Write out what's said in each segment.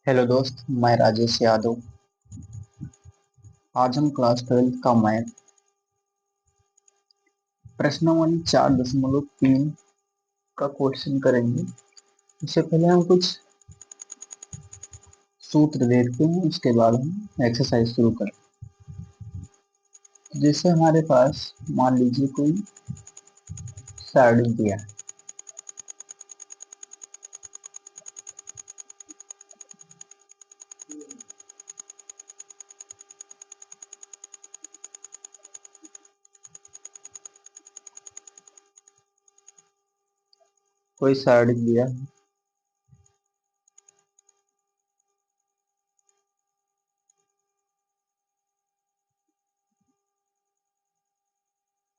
Hello दोस्त, मैं राजेश यादव। आज हम क्लास 12 का मैथ प्रश्नावली 4.3 का क्वेश्चन करेंगे। इससे पहले हम कुछ सूत्र देखते हैं, उसके बाद हम एक्सरसाइज शुरू करें। जैसे हमारे पास मान लीजिए कोई सारणी दिया है। कोई सारणी दिया है,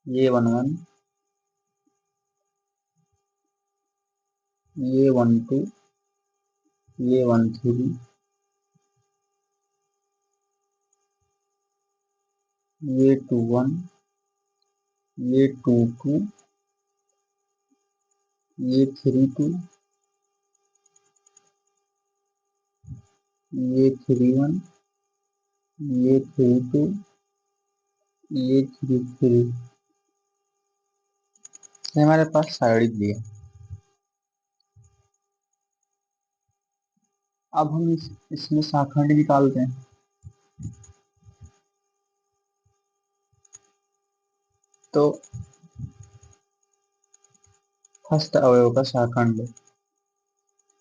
ये 1 1, ये 1 2, ये 1 3, ये 2 1, ये 2 2, ये 3 2, ये 3 1, ये 3 2, ये 3 3। हमारे पास सारणी दी है। अब हम इसमें शाखांड निकालते हैं। तो फर्स्ट अवयव का शाखांड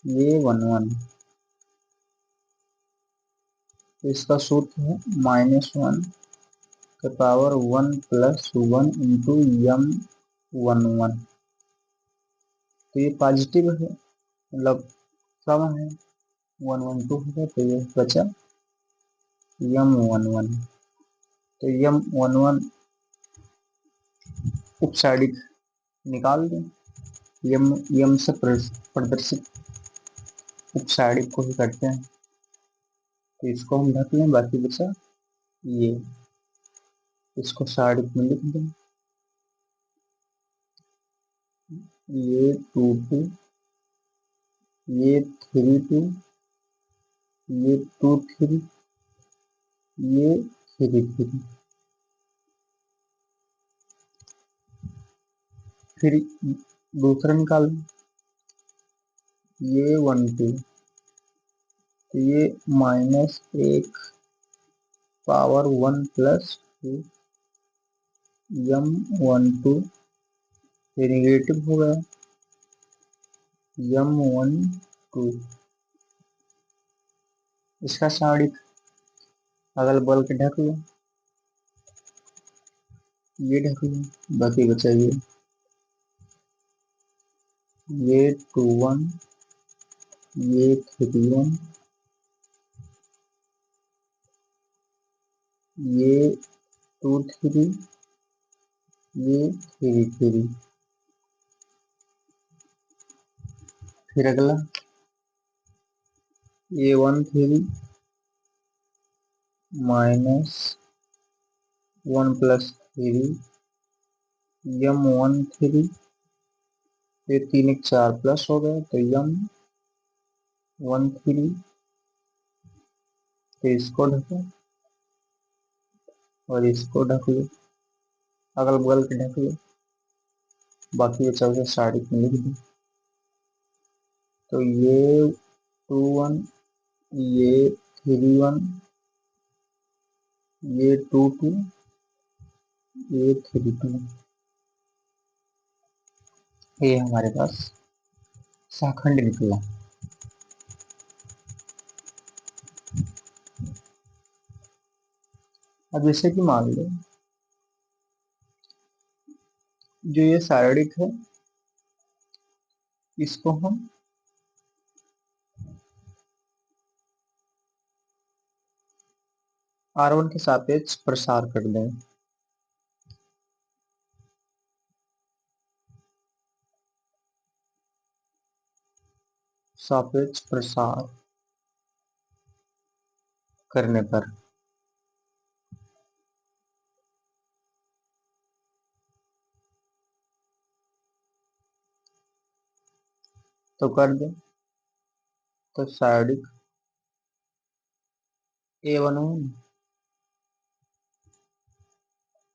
ये 1 1। इसका सूत्र है -1 के पावर 1 प्लस 1 इंटू यम 1 1। तो ये पॉजिटिव है, मतलब सम है। 1 1 2 है तो ये बचा यम 1 1। तो यम 1 1 उपसाइडिक निकाल दें। यम यम से प्रदर्शित उपसाइडिक को ही करते हैं। तो इसको हम ढक लें, बाकी बचा ये। इसको साइडिक में लिख दें। ये 2 2, ये 3 2, ये 2 3, ये 3 3। फिर दूसरा निकाल, ये 1 2। तो ये -1 पावर 1 प्लस 2 यम 1 2। ये निगेटिव हो गया, यम 1 2। इसका साइड अगल बगल के ढक लो, ये ढक लो, बाकी बचा ये 2 1, ये 3 1, ये 2 3, ये 3 3। फिर अगला ये 1 3 माइनस 1 प्लस 3 यम 1 3। ये 3 1 4 प्लस हो गए तो यम 1 3। तो इसको ढको और इसको ढक लो, अगल बगल के ढक लो, बाकी बचा हुआ साड़ी में लिख दो। तो ये 2 1, ये 3 1, ये 2 2, ये 3 2। ये हमारे पास शाखंड निकला। अब जैसे कि मान लो जो ये सारणिक है, इसको हम R1 के सापेक्ष प्रसार कर दें। सापेक्ष प्रसार करने पर तो कर दें। तो सारणिक A11,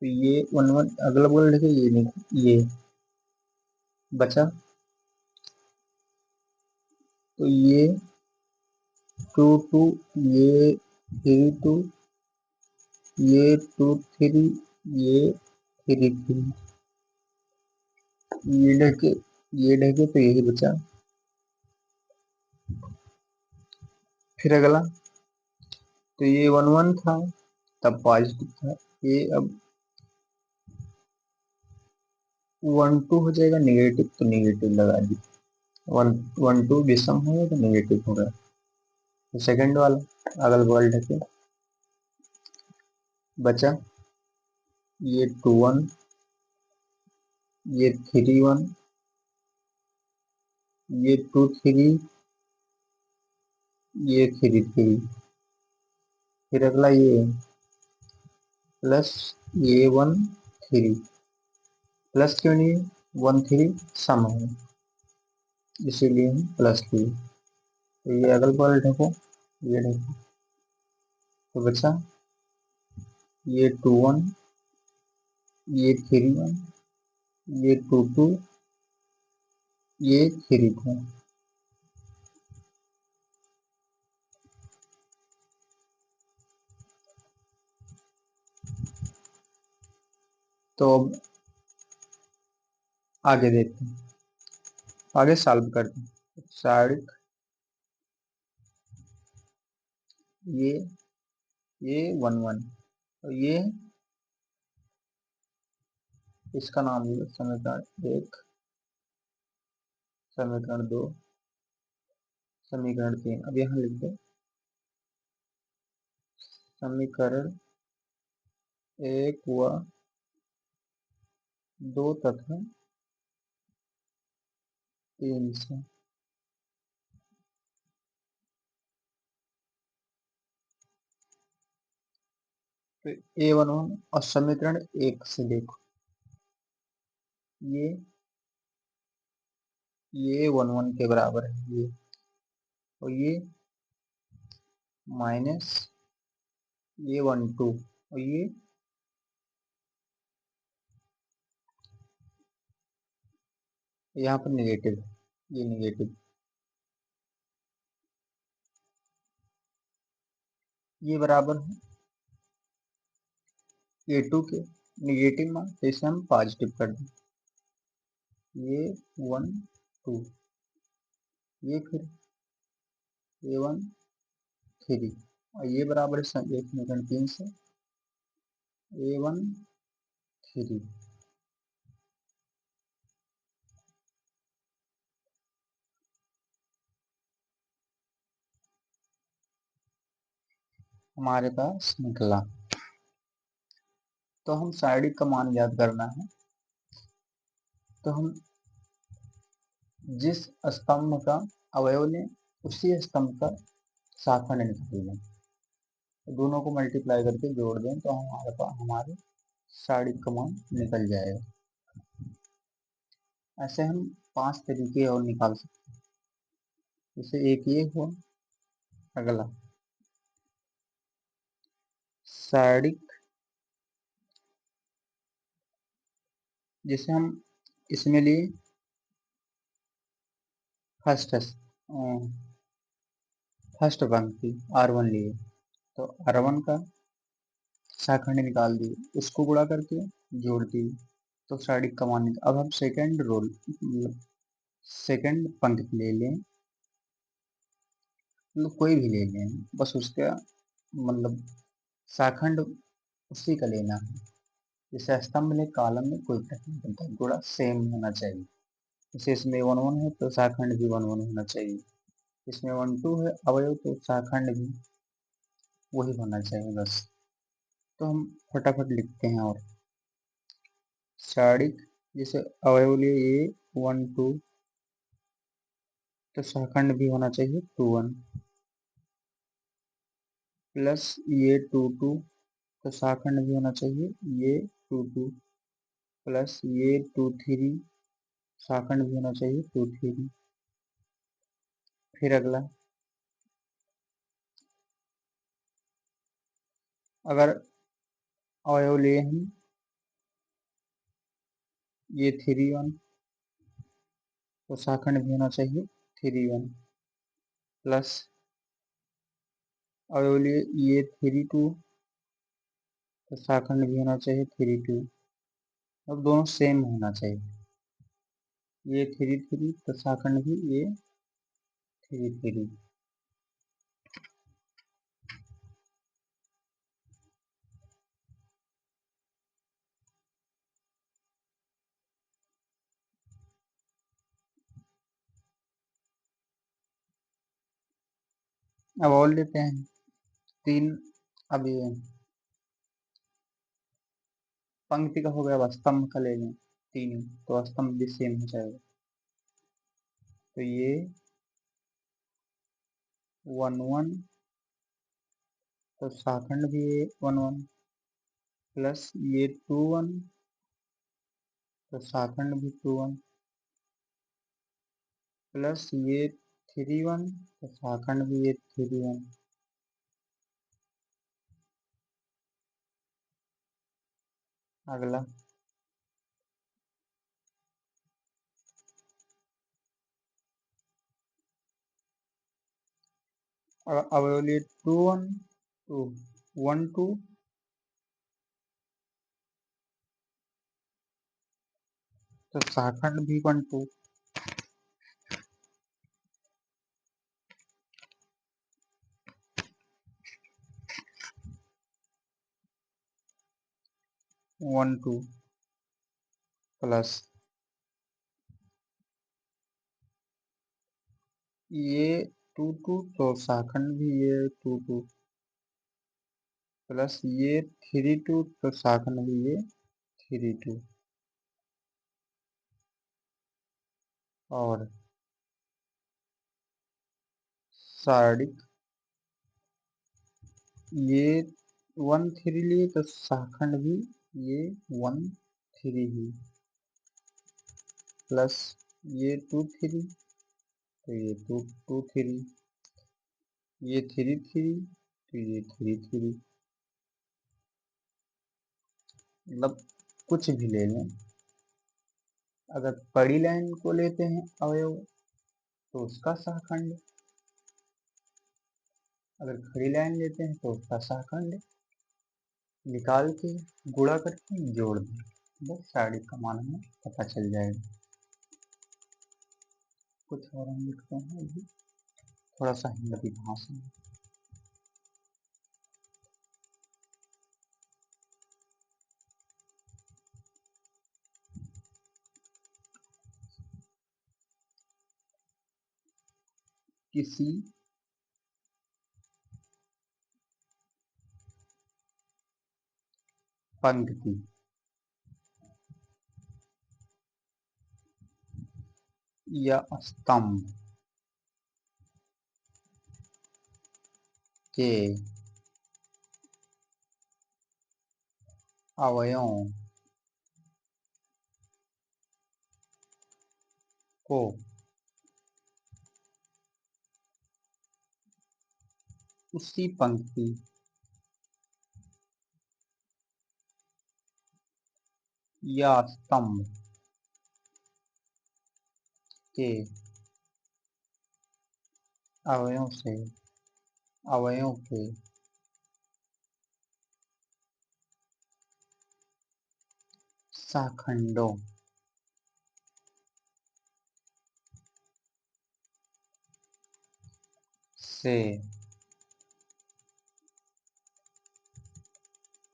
तो ये 11 अगला बोल लिखे, ये नहीं, ये बचा। तो ये 2 2, ये 3 2, ये 2 3, ये 3 3, ये ढके, ये ढके, तो यही बचा। फिर अगला, तो ये 11 था तब पॉजिटिव था, ये अब 12 हो जाएगा निगेटिव, तो निगेटिव लगा दी। 1 1 2 विषम होगा तो निगेटिव होगा। तो सेकंड वाला अगल बगल ढके, बचा ये 2 1, ये 3 1, ये 2 3, ये 3 3। फिर अगला ये प्लस ये 1 3, प्लस क्यों नहीं, 1 3 सम है, इसीलिए हम प्लस लिए। तो ये अगल बगल ढको, ये ढको, तो बचा ये 2 1, ये 3 1, ये 2 2, ये 3 2। तो अब आगे देखते हैं, आगे सॉल्व करते हैं। साइड ये 1 1, तो ये इसका नाम लिया समीकरण 1, समीकरण 2, समीकरण 3। अब यहाँ लिख दो समीकरण 1 व 2 तथा 3 से। तो A11 और समीकरण 1 से देखो, ये 1 1 के बराबर है ये, और ये माइनस ये 1 2, और ये यहाँ पर निगेटिव है, ये निगेटिव, ये बराबर है A2 के निगेटिव मान, तो इसे हम पॉजिटिव कर दें। ये 1 2, ये फिर A1 3, और ये बराबर है समीकरण 3 से A1 3। हमारे पास निकला। तो हम साइड का मान याद करना है, तो हम जिस स्तंभ का अवयव लें उसी स्तंभ का शाखाखंड निकाल लें, तो दोनों को मल्टीप्लाई करके जोड़ दें तो हमारे पास हमारे साइड का मान निकल जाएगा। ऐसे हम 5 तरीके और निकाल सकते हैं। जैसे एक ये हुआ, अगला साइड, जैसे हम इसमें लिए फर्स्ट फर्स्ट पंक्ति R1 लिए, तो R1 का शाखंड निकाल दिए, उसको गुणा करके जोड़ दिए, तो साइड का मान निकाल। अब हम सेकंड रोल मतलब सेकंड पंक्ति ले लें, मतलब कोई भी ले लें, बस उसका मतलब शाखंड उसी का लेना है। जैसे स्तंभ में कॉलम में कोई फर्क नहीं पड़ता, गुणा सेम होना चाहिए। जैसे इसमें 1 1 है तो शाखंड भी 1 1 होना चाहिए, इसमें 1 2 है अवयव तो शाखंड भी वही होना चाहिए बस। तो हम फटाफट लिखते हैं। और साड़िक जैसे अवयव लिए ये 1 2, तो शाखंड भी होना चाहिए 2 1, प्लस ये 2 2, तो शाखंड भी होना चाहिए ये 2 2, प्लस ये 2 3, शाखंड भी होना चाहिए 2 3। फिर अगला अगर अवयव लिए हम ये 3 1 तो शाखंड भी होना चाहिए 3 1 प्लस अवयव लिए ये 3 2 तो शाखंड भी होना चाहिए 3 2 और दोनों सेम होना चाहिए। ये 3 3 तो शाखंड भी ये 3 3। अब और लेते हैं 3। अब ये पंक्ति का हो गया, अब स्तंभ का ले लें 3 तो स्तंभ भी सेम हो जाएगा। तो ये 1 1 तो शाखंड भी ये 1 1 प्लस ये 2 1 तो शाखंड भी 2 1 प्लस ये 3 1 तो शाखंड भी ये 3 1। अगला अवयव लिए 2 1 2 1 2 तो शाखंड भी 1 2। 1 2 प्लस ये 2 2 तो शाखंड भी ये 2 2 प्लस ये 3 2 तो शाखंड भी ये 3 2 और सारणिक ये 1 3 लिए तो शाखंड भी ये 1 3 ही प्लस ये 2 3 तो ये 2 2 3 ये 3 3 तो ये 3 3। मतलब कुछ भी ले लें, अगर बड़ी लाइन को लेते हैं अवयव तो उसका शाखंड, अगर खड़ी लाइन लेते हैं तो उसका शाखंड निकाल के गुणा करके जोड़ दें, बस साड़ी का मान हमें पता चल जाएगा। कुछ और हम लिखते हैं अभी थोड़ा सा हिंदी भाषा में। किसी पंक्ति या स्तंभ के अवयवों को उसी पंक्ति या स्तंभ के अवयवों के शाखंडों से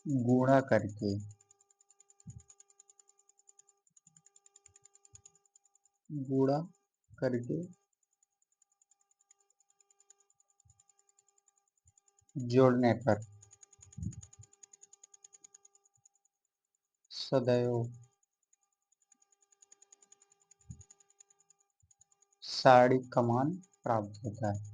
गुणा करके गुणा करके जोड़ने पर सदैव साड़ी का मान प्राप्त होता है।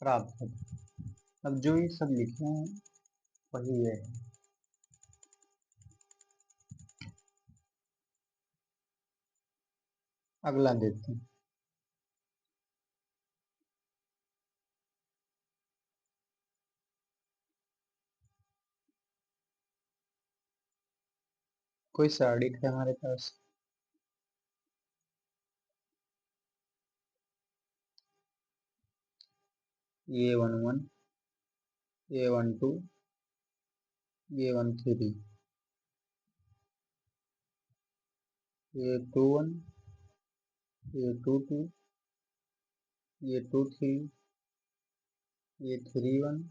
प्राप्त होता है अब जो ये सब लिखे हैं वही है। अगला देखते हैं। कोई साड़ी है हमारे पास। ये 11, ये 12, ये 13, ये 21, ये 22, ये 23, ये 31,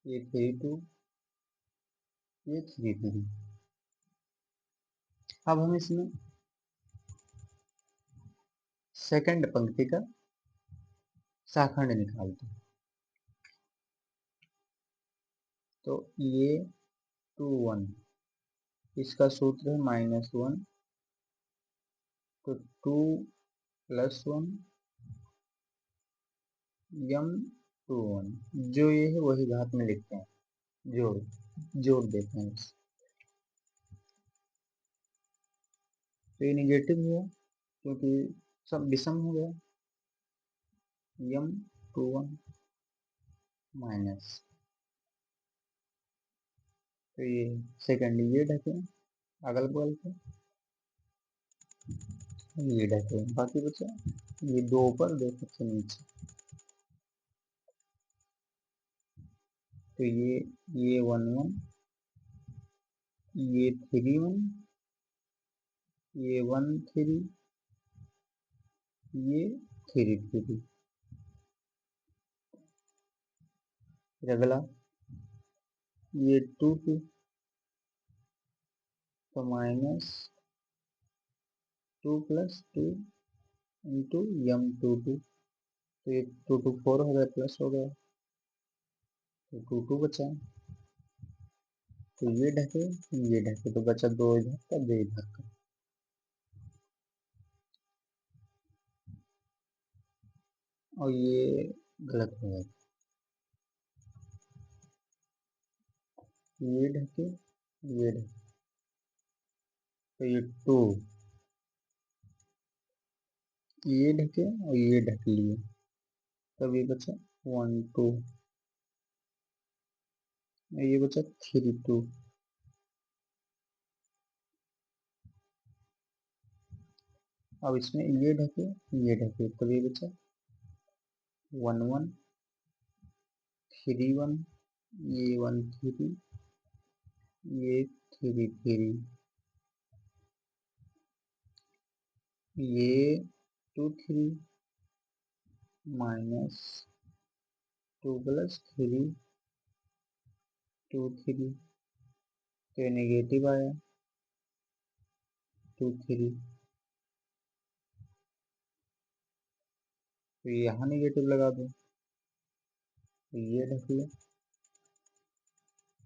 ये 32, ये 33। अब हम इसमें सेकंड पंक्ति का शाखंड निकालते हैं। तो ये 21, इसका सूत्र है -1, तो 2 + 1 m21, जो ये है वही घात में लिखते हैं, जोड़ जोड़ देते हैं। तो ये निगेटिव हुआ क्योंकि सब विषम हो गया, m21 माइनस, तो ये सेकंड ये ढके अगल बगल पे, ये ढके, बाकी बचा ये 2 ऊपर 2 सबसे नीचे। तो ये 11, ये 31, ये 13, ये 33। फिर अगला ये 22, तो -2 + 2 इंटू m22, तो ये 2 2 4 हो गया, प्लस हो गया, तो 2 2 बचा। तो ये ढके तो बचा 2 इधर का 2 इधर का। और ये गलत हो गया, ये ढके, तो ये 2, ये ढके और ये ढक लिए, तब ये बचा 1 2, ये बचा 3 2। अब इसमें ये ढके तब ये बचा 1 1 3 1, ये 1 3, ये 3 3, ये 2 3 -2 + 3 2 3, तो ये नेगेटिव आया 2 3, तो यहाँ नेगेटिव लगा दो, तो ये ढक लो,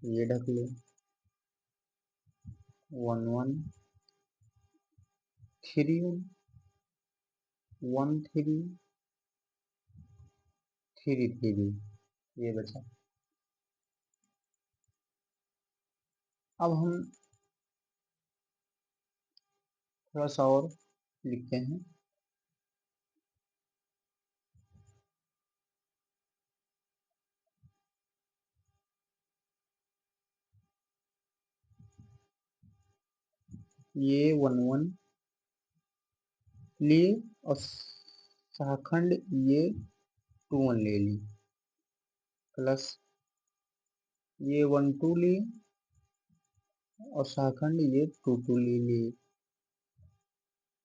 ये ढक लो, 1 1 3 1 1 3 3 3, ये बचा। अब हम थोड़ा सा और लिखते हैं। ये 1 1 लिए और शाखंड ये 2 1 ले ली, प्लस ये 1 2 लिए और शाखंड ये 2 2 ले लिए,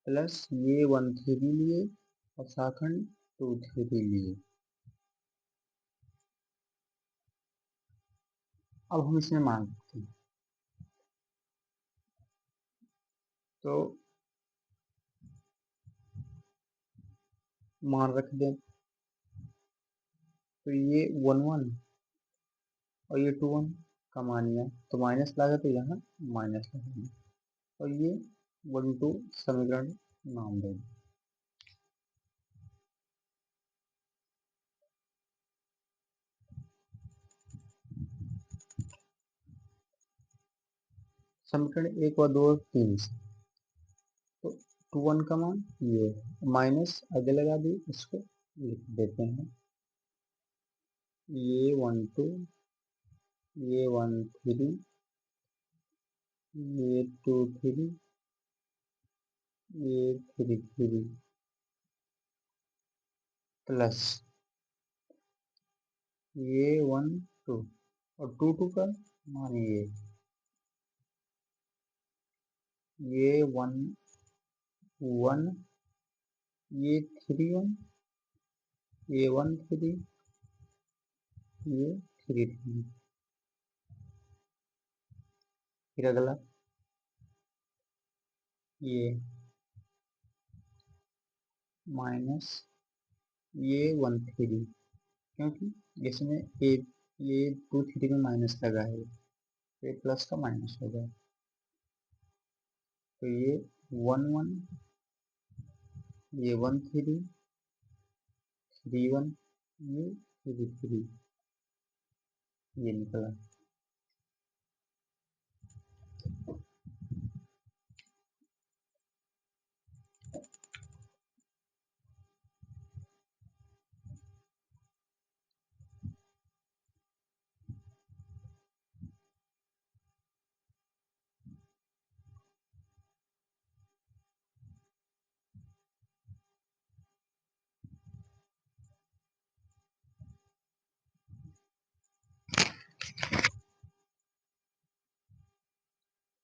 प्लस ये 1 3 लिए और शाखंड 2 3 लिए। अब हम इसमें मानते हैं, तो मान रख दें, तो ये 1 1 और ये 2 1 का मान लिया, तो माइनस लगा तो यहाँ माइनस लगेंगे, और ये 1 2 समीकरण नाम देंगे। समीकरण 1 और 2 और 3 से, तो 2 1 का मान ये माइनस आगे लगा दिए, इसको लिख देते हैं ये 1 2, ये 1 3, ये 2 3, ये 3 3 प्लस ये 1 2 और 2 2 का मान ये 1 1, ये 3 1, ये 1 3, ये 3 3, फिर अगला ये माइनस ये 1 3, क्योंकि इसमें ये 2 3 में माइनस लगा है, ये प्लस का माइनस हो गया, तो ये 1 1, ये 1 3 3 1, ये 3 3, ये निकला।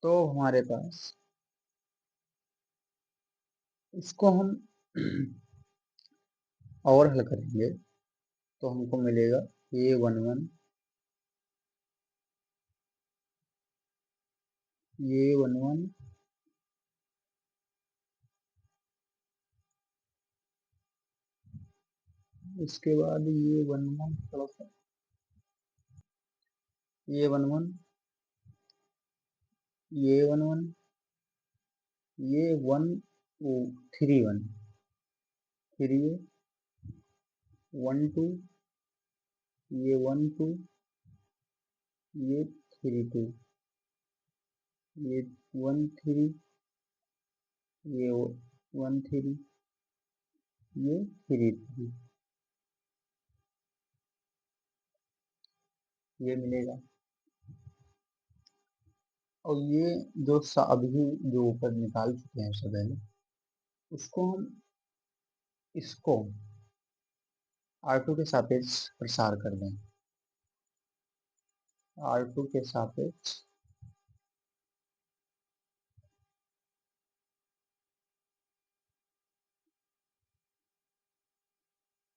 तो हमारे पास इसको हम और हल करेंगे तो हमको मिलेगा ये 1 1, ये 1 1, इसके बाद ये 1 1 थोड़ा सा, ये 1 1, ये 1 1, ये 1 3 1, फिर ये 1 2, ये 1 2, ये 3 2, ये 1 3, ये 1 3, ये 3 3, ये मिलेगा। और ये जो अभी जो ऊपर निकाल चुके हैं सब है, उसको हम इसको R2 के सापेक्ष प्रसार कर दें, R2 के सापेक्ष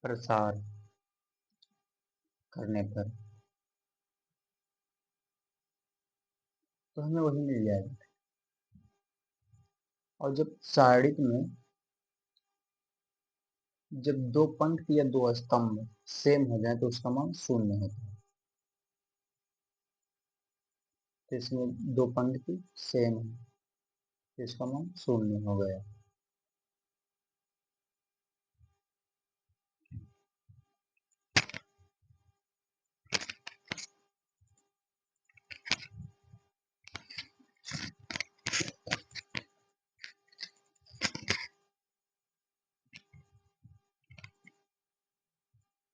प्रसार करने पर तो हमें वही मिल जाएगा। और जब सारणिक में जब दो पंक्ति या दो स्तंभ सेम हो जाए तो उसका मान शून्य होता है। तो इसमें दो पंक्ति सेम है तो इसका मान शून्य हो गया।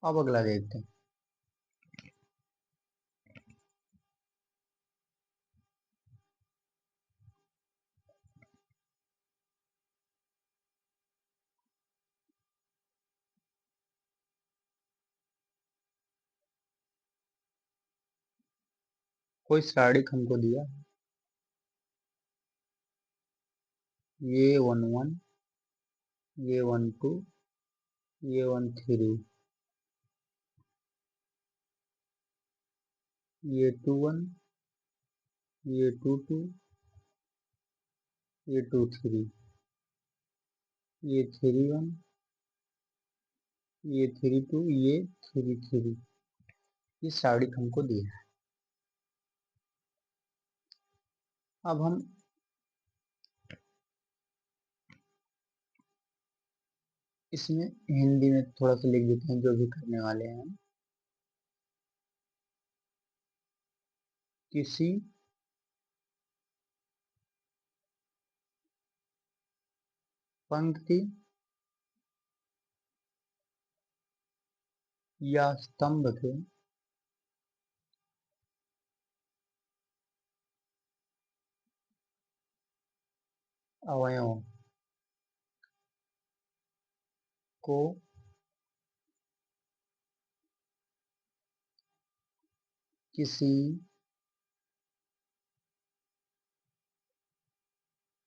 अब अगला देखते हैं। कोई सारणिक हमको दिया, ये 1 1, ये 1 2, ये 1 3, ये 2 1, ये 2 2, ये 2 3, ये 3 1, ये 3 2, ये 3 3, ये सारणिक हमको दिया है। अब हम इसमें हिंदी में थोड़ा सा लिख देते हैं जो भी करने वाले हैं। किसी पंक्ति या स्तंभ के अवयवों को किसी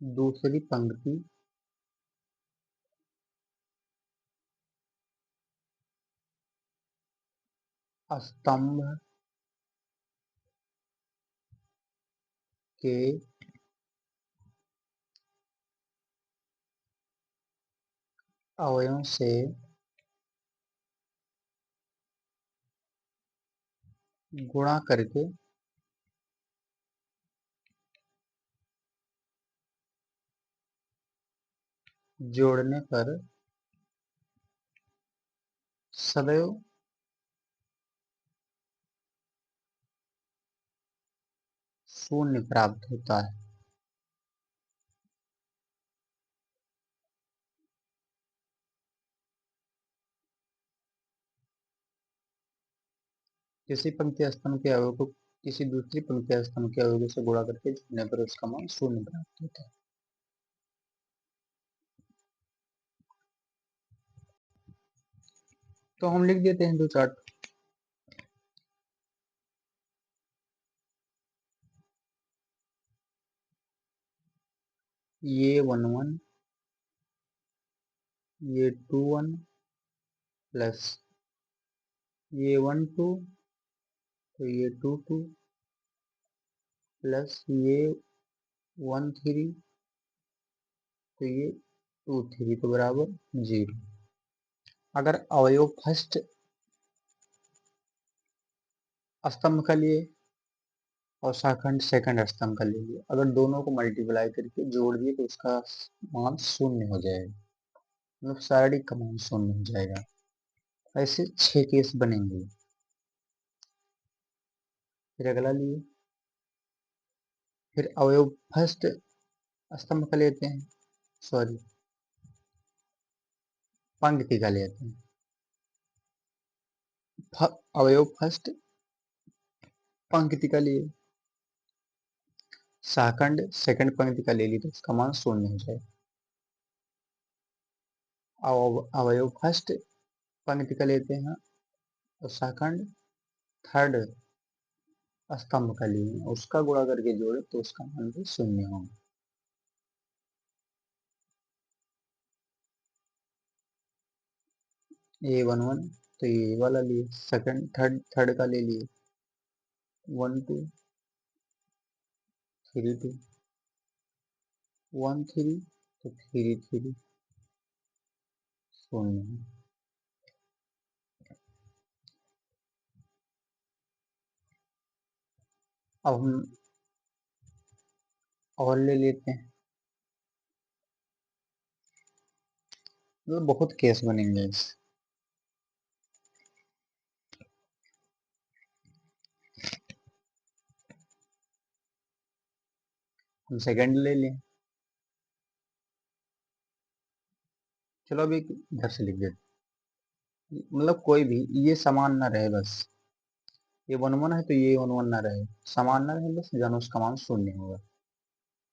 दूसरी पंक्ति स्तंभ के अवयवों से गुणा करके जोड़ने पर सदैव शून्य प्राप्त होता है। किसी पंक्ति स्तंभ के अवयव को किसी दूसरी पंक्ति स्तंभ के अवयव से गुणा करके जोड़ने पर उसका मान शून्य प्राप्त होता है। तो हम लिख देते हैं दो चार्ट। ये 1 1, ये 2 1 प्लस ये 1 2, तो ये 2 2 प्लस ये 1 3, तो ये 2 3, तो बराबर 0। अगर अवयव फर्स्ट स्तंभ का लिए और शाखंड सेकंड स्तंभ का ले लिए, अगर दोनों को मल्टीप्लाई करके जोड़ दिए तो उसका मान शून्य हो जाएगा, मतलब शारीरिक का मान शून्य हो जाएगा। ऐसे 6 केस बनेंगे। फिर अगला लिए, फिर अवयव फर्स्ट स्तंभ का लेते हैं, सॉरी पंक्ति का लेते हैं। अवयव फर्स्ट पंक्ति का लिए, शाखंड सेकंड पंक्ति का ले ली तो उसका मान शून्य हो जाए। अवयव फर्स्ट पंक्ति का लेते हैं और शाखंड थर्ड स्तंभ का लिए, उसका गुणा करके जोड़े तो उसका मान भी शून्य होगा। ये 1 1, तो ये वाला लिए, सेकंड थर्ड का ले लिए 1 2 3 2 1 3, तो 3 3 शून्य। अब हम और ले लेते हैं, मतलब बहुत केस बनेंगे इस। हम सेकंड ले लें, चलो अभी इधर से लिख देते, मतलब कोई भी ये समान ना रहे बस। ये 1 1 है तो ये 1 1 ना रहे, समान ना रहे बस, जानो उसका मान शून्य होगा।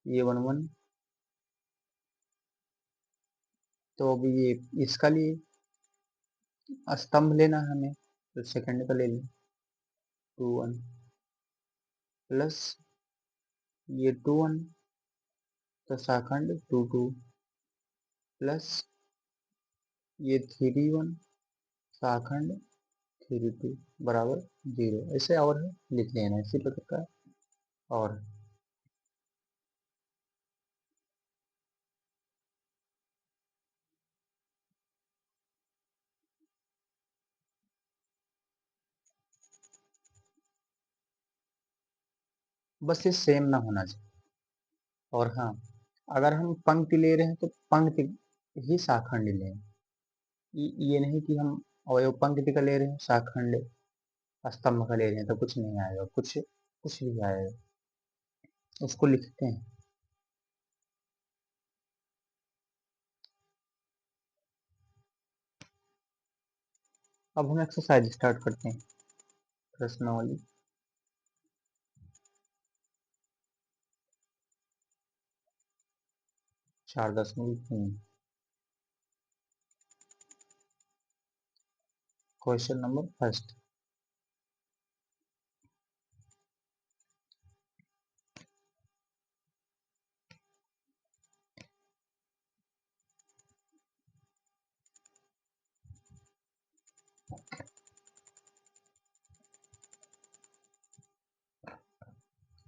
ये 1 1, तो अभी ये इसका लिए स्तंभ लेना है हमें, तो सेकंड का ले लें 2 1 प्लस ये 2 1, तो शाखंड 2 2 प्लस ये 3 1, शाखंड 3 2 बराबर 0। ऐसे और है, लिख लेना इसी प्रकार का। और बस ये सेम ना होना चाहिए। और हाँ, अगर हम पंक्ति ले रहे हैं तो पंक्ति ही शाखंड लें। ये नहीं कि हम अवयव पंक्ति का ले रहे हैं शाखंड स्तंभ का ले रहे हैं तो कुछ नहीं आएगा, कुछ कुछ भी आएगा। उसको लिखते हैं अब हम एक्सरसाइज स्टार्ट करते हैं प्रश्नावली। चार दशमलव तीन, question number first.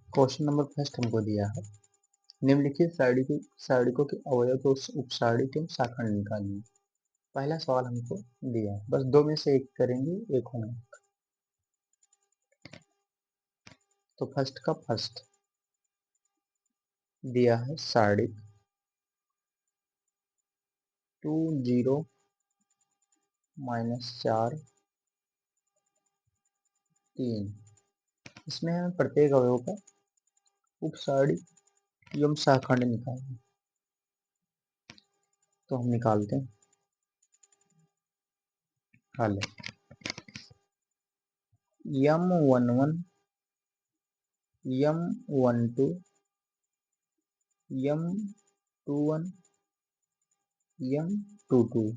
Question number first हमको दिया है, निम्नलिखित सारणिकों के अवयव को उपसारणिक के शाखाखंड निकालिए। पहला सवाल हमको दिया है, बस दो में से एक करेंगे, एक होना। तो फर्स्ट का फर्स्ट दिया है सारणिक 2 0 -4 3। इसमें हमें प्रत्येक अवयव का उपसारणिक एवं शाखाखंड निकालना। तो हम निकालते हैं। हल M11 M12 M21 M22।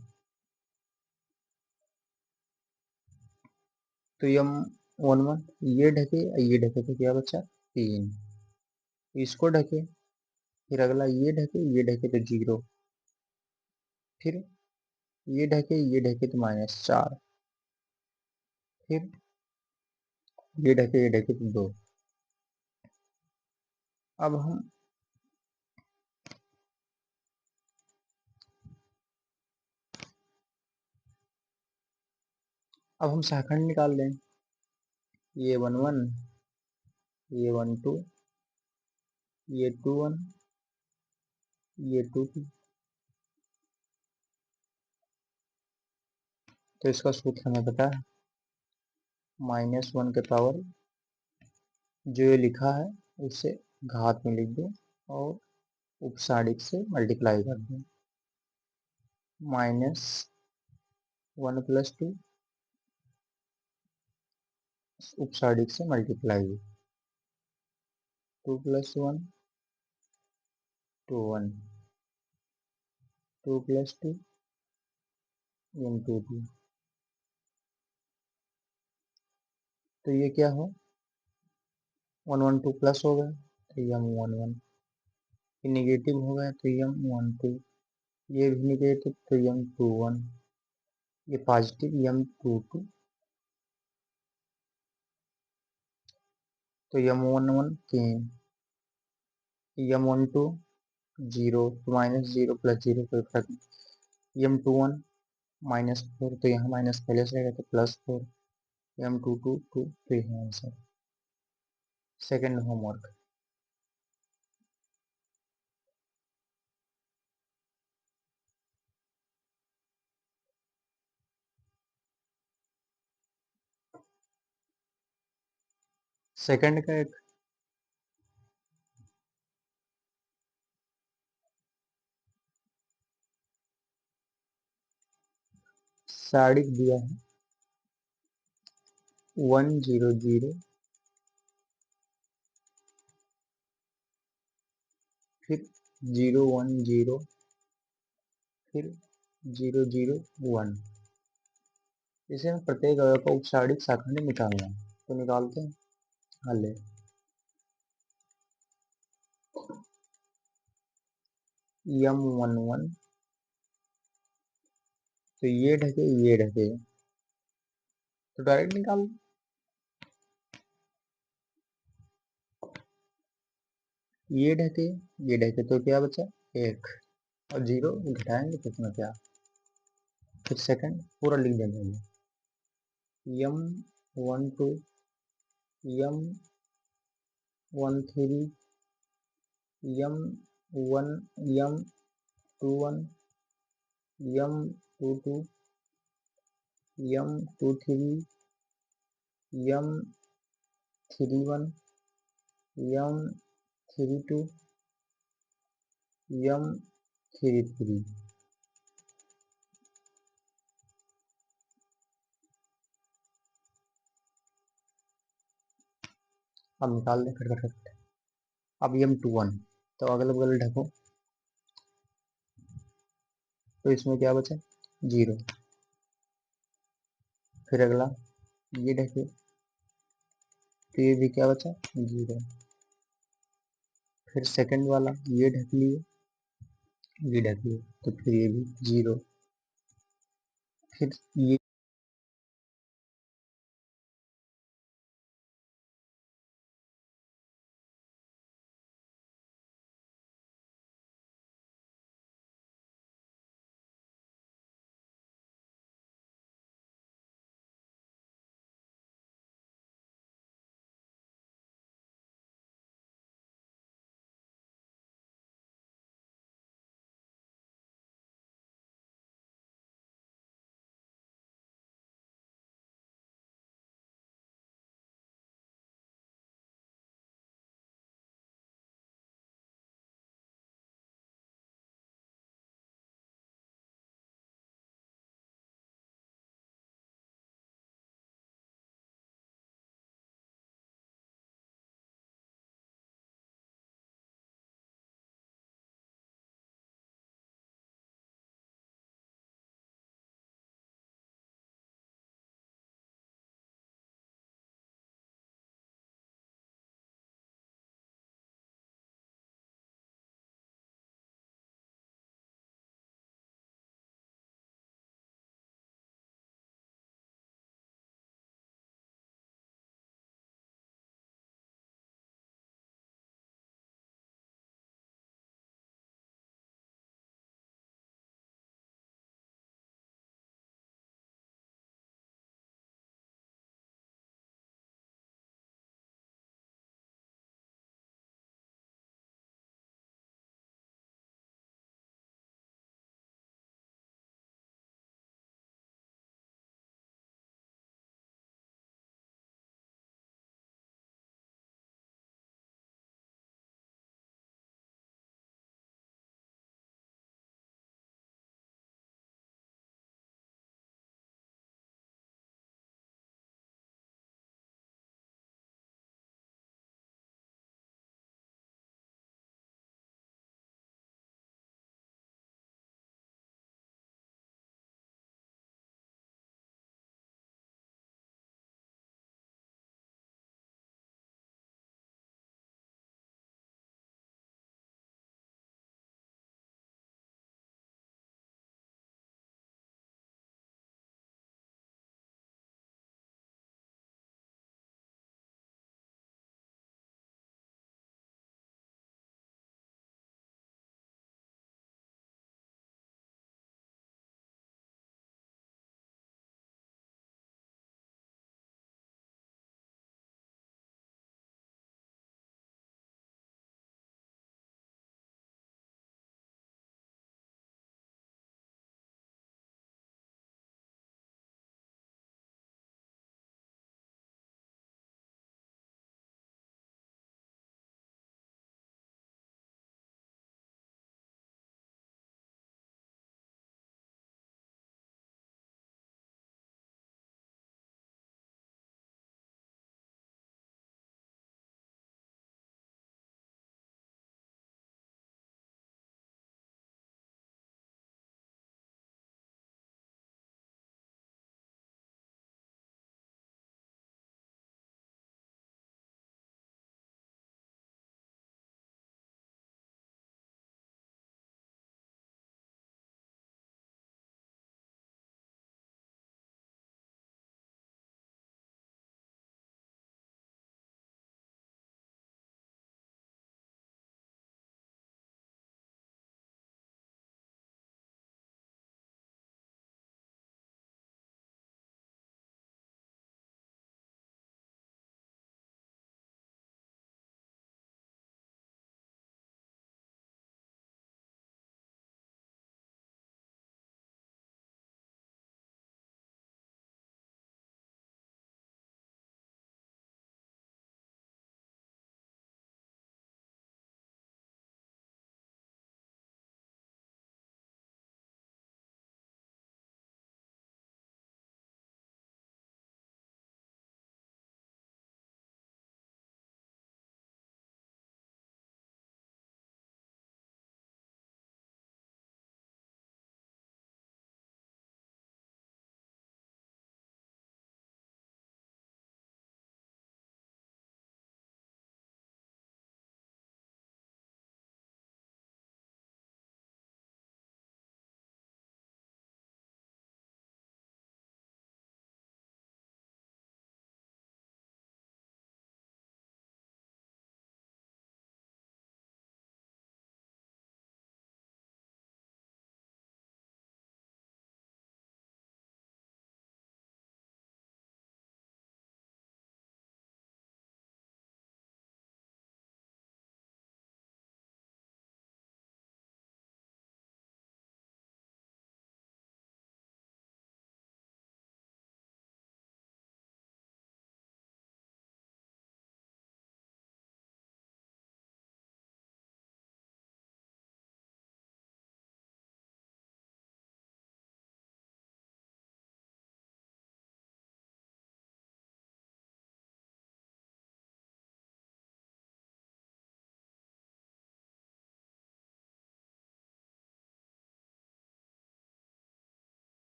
तो M11 ये ढके तो क्या बचा 3, इसको ढके, फिर अगला ये ढके तो 0, फिर ये ढके तो -4, फिर ये ढके तो 2। अब हम शाखाखंड निकाल लें। ये 11, ये 12, ये 21, ये 22। तो इसका सूत्र हमें पता है, -1 के पावर जो ये लिखा है उसे घात में लिख दो और उपसारणिक से मल्टीप्लाई कर दो। -1 + 2 उपसारणिक से मल्टीप्लाई, 2 + 1 2 1, 2 + 2 M22। तो ये क्या हो, 112 प्लस हो गया तो M11, निगेटिव हो गया तो M12, ये भी निगेटिव तो M21, ये पॉजिटिव M22। तो M11 3, M12 0, तो -0 + 0 कोई फर्क नहीं। M21 -4, तो यहाँ माइनस पहले से रहेगा तो +4, M22 2। तो ये आंसर सेकेंड होमवर्क। सेकंड का एक सारणिक दिया है 1 0 0, फिर 0 1 0, फिर 0 0 1। इसे हम प्रत्येक अवयव का उपसारणिक शाखाखंड निकालना है। तो निकालते हैं। हल है M11, तो ये ढके तो डायरेक्ट निकाल, ये ढके तो क्या बचा 1, और 0 घटाएंगे तो इसमें क्या, फिर सेकंड पूरा लिख देंगे। M12 M13 M21 M22 M23 M31 M32 M33। अब निकाल दें खटखट। अब m2 1, तो अगल बगल ढको, तो इसमें क्या बचा, 0। फिर अगला ये ढके, तो ये भी क्या बचा, 0। फिर सेकंड वाला ये ढक लिए, ये ढक लिए, तो फिर ये भी 0। फिर ये